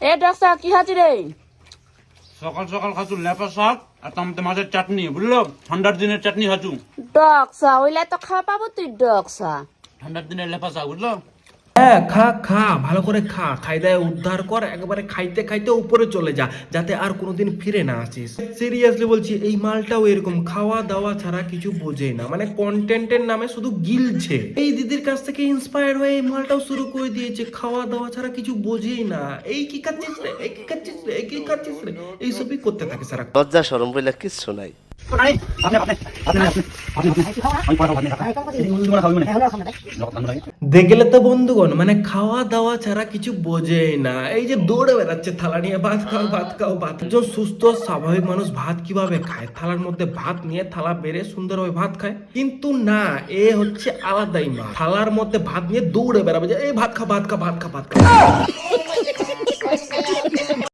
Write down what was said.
এ doctor কি খাচ্ছি রে? সকাল সকাল খাচ্ছু লেপা শাক আর তামতে মাছের চাটনি, বুঝলো? ঠান্ডার দিনের চাটনি খাচ্ছু। ডকসা ওইলে তো খাওয়া পাবো তুই ডকসা। ঠান্ডার দিনের লেপা শাক, বুঝলো? হ্যাঁ, খা খা, ভালো করে খা, খাই দায় উদ্ধার কর, একেবারে খাইতে খাইতে উপরে চলে যা, যাতে আর কোনোদিন ফিরে না আসিস। সিরিয়াসলি বলছি, এই মালটাও এরকম খাওয়া দাওয়া ছাড়া কিছু বোঝে না, মানে কন্টেন্টের নামে শুধু গিলছে। এই দিদির কাছ থেকে ইন্সপায়ার হয়ে এই মালটাও শুরু করে দিয়েছে, খাওয়া দাওয়া ছাড়া কিছু বোঝেই না। এই কি খাচ্ছিস রে, এই কি খাচ্ছিস রে, এই কি খাচ্ছিস রে, এইসবই করতে থাকে সারা। লজ্জা শরম বলে কিচ্ছু নাই। দেখলে তো বন্ধুগণ, মানে খাওয়া দাওয়া ছাড়া কিছু বোঝে না। এই যে দৌড়ে বেড়াচ্ছে থালা নিয়ে, ভাত খাও ভাত খাও ভাত। একজন সুস্থ স্বাভাবিক মানুষ ভাত কিভাবে খায়? থালার মধ্যে ভাত নিয়ে থালা বেড়ে সুন্দরভাবে ভাত খায়, কিন্তু না, এ হচ্ছে আলাদাই মা। থালার মধ্যে ভাত নিয়ে দৌড়ে বেড়াবে যে এই ভাত খা ভাত খা ভাত খা ভাত খা।